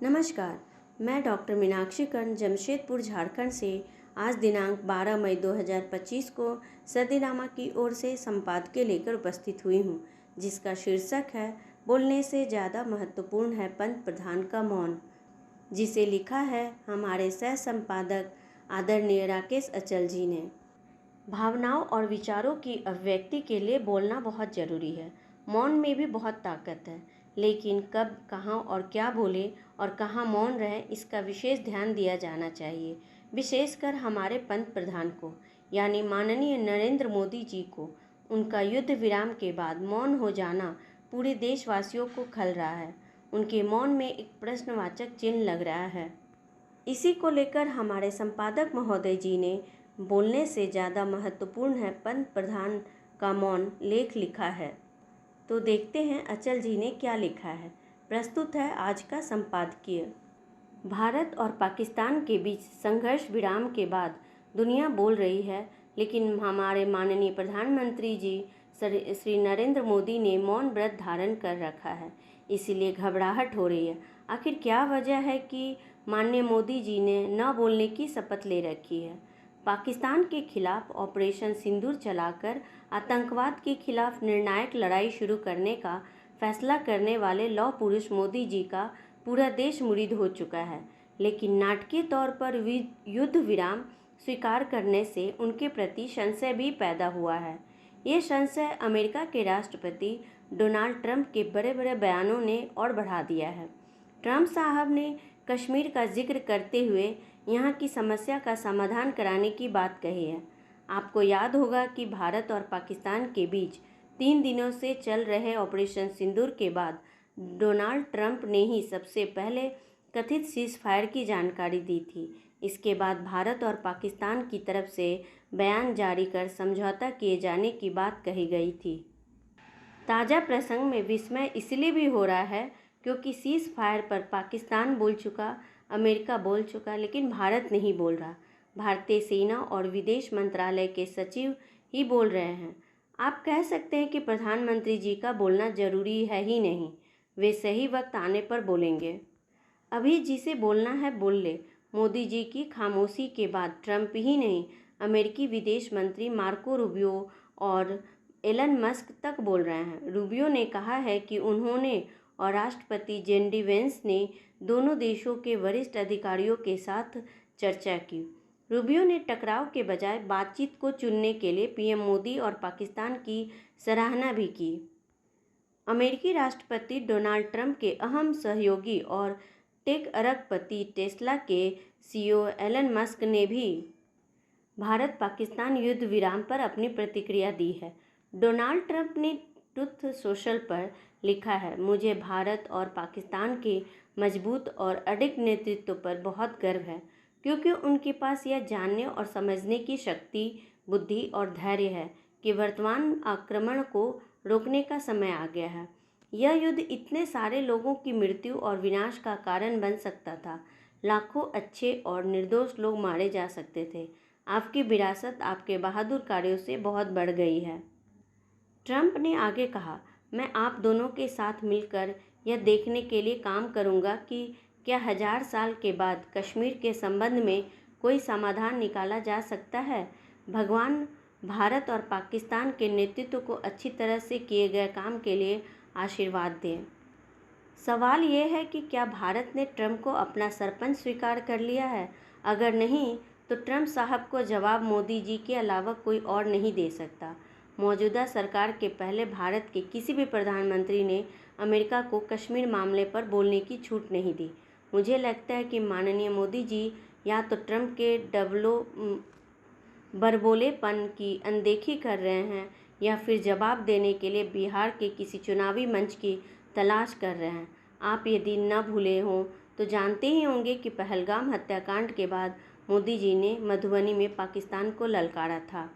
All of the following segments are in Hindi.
नमस्कार। मैं डॉक्टर मीनाक्षी कर्ण जमशेदपुर झारखंड से आज दिनांक 12 मई 2025 को सदीनामा की ओर से संपादकीय लेकर उपस्थित हुई हूँ, जिसका शीर्षक है बोलने से ज़्यादा महत्वपूर्ण है पंत प्रधान का मौन, जिसे लिखा है हमारे सह संपादक आदरणीय राकेश अचल जी ने। भावनाओं और विचारों की अभिव्यक्ति के लिए बोलना बहुत ज़रूरी है। मौन में भी बहुत ताकत है, लेकिन कब, कहाँ और क्या बोले और कहाँ मौन रहे, इसका विशेष ध्यान दिया जाना चाहिए। विशेषकर हमारे पंत प्रधान को, यानी माननीय नरेंद्र मोदी जी को। उनका युद्ध विराम के बाद मौन हो जाना पूरे देशवासियों को खल रहा है। उनके मौन में एक प्रश्नवाचक चिन्ह लग रहा है। इसी को लेकर हमारे संपादक महोदय जी ने बोलने से ज़्यादा महत्वपूर्ण है पंत प्रधान का मौन लेख लिखा है। तो देखते हैं अचल जी ने क्या लिखा है। प्रस्तुत है आज का संपादकीय। भारत और पाकिस्तान के बीच संघर्ष विराम के बाद दुनिया बोल रही है, लेकिन हमारे माननीय प्रधानमंत्री जी श्री नरेंद्र मोदी ने मौन व्रत धारण कर रखा है। इसीलिए घबराहट हो रही है। आखिर क्या वजह है कि माननीय मोदी जी ने न बोलने की शपथ ले रखी है? पाकिस्तान के खिलाफ ऑपरेशन सिंदूर चलाकर आतंकवाद के खिलाफ निर्णायक लड़ाई शुरू करने का फैसला करने वाले लौह पुरुष मोदी जी का पूरा देश मुरीद हो चुका है, लेकिन नाटकीय तौर पर युद्ध विराम स्वीकार करने से उनके प्रति संशय भी पैदा हुआ है। ये संशय अमेरिका के राष्ट्रपति डोनाल्ड ट्रंप के बड़े बड़े बयानों ने और बढ़ा दिया है। ट्रंप साहब ने कश्मीर का जिक्र करते हुए यहाँ की समस्या का समाधान कराने की बात कही है। आपको याद होगा कि भारत और पाकिस्तान के बीच 3 दिनों से चल रहे ऑपरेशन सिंदूर के बाद डोनाल्ड ट्रंप ने ही सबसे पहले कथित सीज फायर की जानकारी दी थी। इसके बाद भारत और पाकिस्तान की तरफ से बयान जारी कर समझौता किए जाने की बात कही गई थी। ताज़ा प्रसंग में विस्मय इसलिए भी हो रहा है क्योंकि सीज फायर पर पाकिस्तान बोल चुका, अमेरिका बोल चुका, लेकिन भारत नहीं बोल रहा। भारतीय सेना और विदेश मंत्रालय के सचिव ही बोल रहे हैं। आप कह सकते हैं कि प्रधानमंत्री जी का बोलना जरूरी है ही नहीं, वे सही वक्त आने पर बोलेंगे। अभी जिसे बोलना है बोल ले। मोदी जी की खामोशी के बाद ट्रंप ही नहीं, अमेरिकी विदेश मंत्री मार्को रूबियो और एलन मस्क तक बोल रहे हैं। रूबियो ने कहा है कि उन्होंने और राष्ट्रपति जेडी वेंस ने दोनों देशों के वरिष्ठ अधिकारियों के साथ चर्चा की। रूबियो ने टकराव के बजाय बातचीत को चुनने के लिए पीएम मोदी और पाकिस्तान की सराहना भी की। अमेरिकी राष्ट्रपति डोनाल्ड ट्रंप के अहम सहयोगी और टेक अरबपति टेस्ला के सीईओ एलन मस्क ने भी भारत पाकिस्तान युद्ध विराम पर अपनी प्रतिक्रिया दी है। डोनाल्ड ट्रंप ने ट्रुथ सोशल पर लिखा है, मुझे भारत और पाकिस्तान के मजबूत और अडिग नेतृत्व पर बहुत गर्व है, क्योंकि उनके पास यह जानने और समझने की शक्ति, बुद्धि और धैर्य है कि वर्तमान आक्रमण को रोकने का समय आ गया है। यह युद्ध इतने सारे लोगों की मृत्यु और विनाश का कारण बन सकता था। लाखों अच्छे और निर्दोष लोग मारे जा सकते थे। आपकी विरासत आपके बहादुर कार्यों से बहुत बढ़ गई है। ट्रंप ने आगे कहा, मैं आप दोनों के साथ मिलकर यह देखने के लिए काम करूंगा कि क्या 1000 साल के बाद कश्मीर के संबंध में कोई समाधान निकाला जा सकता है। भगवान भारत और पाकिस्तान के नेतृत्व को अच्छी तरह से किए गए काम के लिए आशीर्वाद दें। सवाल ये है कि क्या भारत ने ट्रंप को अपना सरपंच स्वीकार कर लिया है? अगर नहीं, तो ट्रंप साहब को जवाब मोदी जी के अलावा कोई और नहीं दे सकता। मौजूदा सरकार के पहले भारत के किसी भी प्रधानमंत्री ने अमेरिका को कश्मीर मामले पर बोलने की छूट नहीं दी। मुझे लगता है कि माननीय मोदी जी या तो ट्रंप के बरबोलेपन की अनदेखी कर रहे हैं या फिर जवाब देने के लिए बिहार के किसी चुनावी मंच की तलाश कर रहे हैं। आप यदि न भूले हों तो जानते ही होंगे कि पहलगाम हत्याकांड के बाद मोदी जी ने मधुबनी में पाकिस्तान को ललकारा था।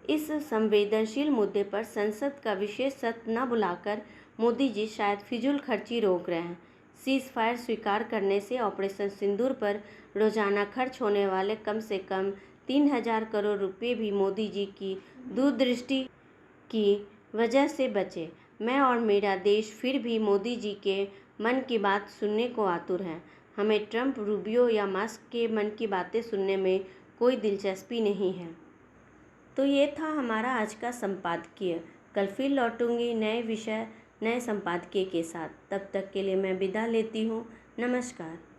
इस संवेदनशील मुद्दे पर संसद का विशेष सत्र न बुलाकर मोदी जी शायद फिजूल खर्ची रोक रहे हैं। सीज फायर स्वीकार करने से ऑपरेशन सिंदूर पर रोजाना खर्च होने वाले कम से कम 3000 करोड़ रुपए भी मोदी जी की दूरदृष्टि की वजह से बचे। मैं और मेरा देश फिर भी मोदी जी के मन की बात सुनने को आतुर हैं। हमें ट्रंप, रूबियो या मस्क के मन की बातें सुनने में कोई दिलचस्पी नहीं है। तो ये था हमारा आज का संपादकीय। कल फिर लौटूंगी नए विषय, नए संपादकीय के साथ। तब तक के लिए मैं विदा लेती हूँ। नमस्कार।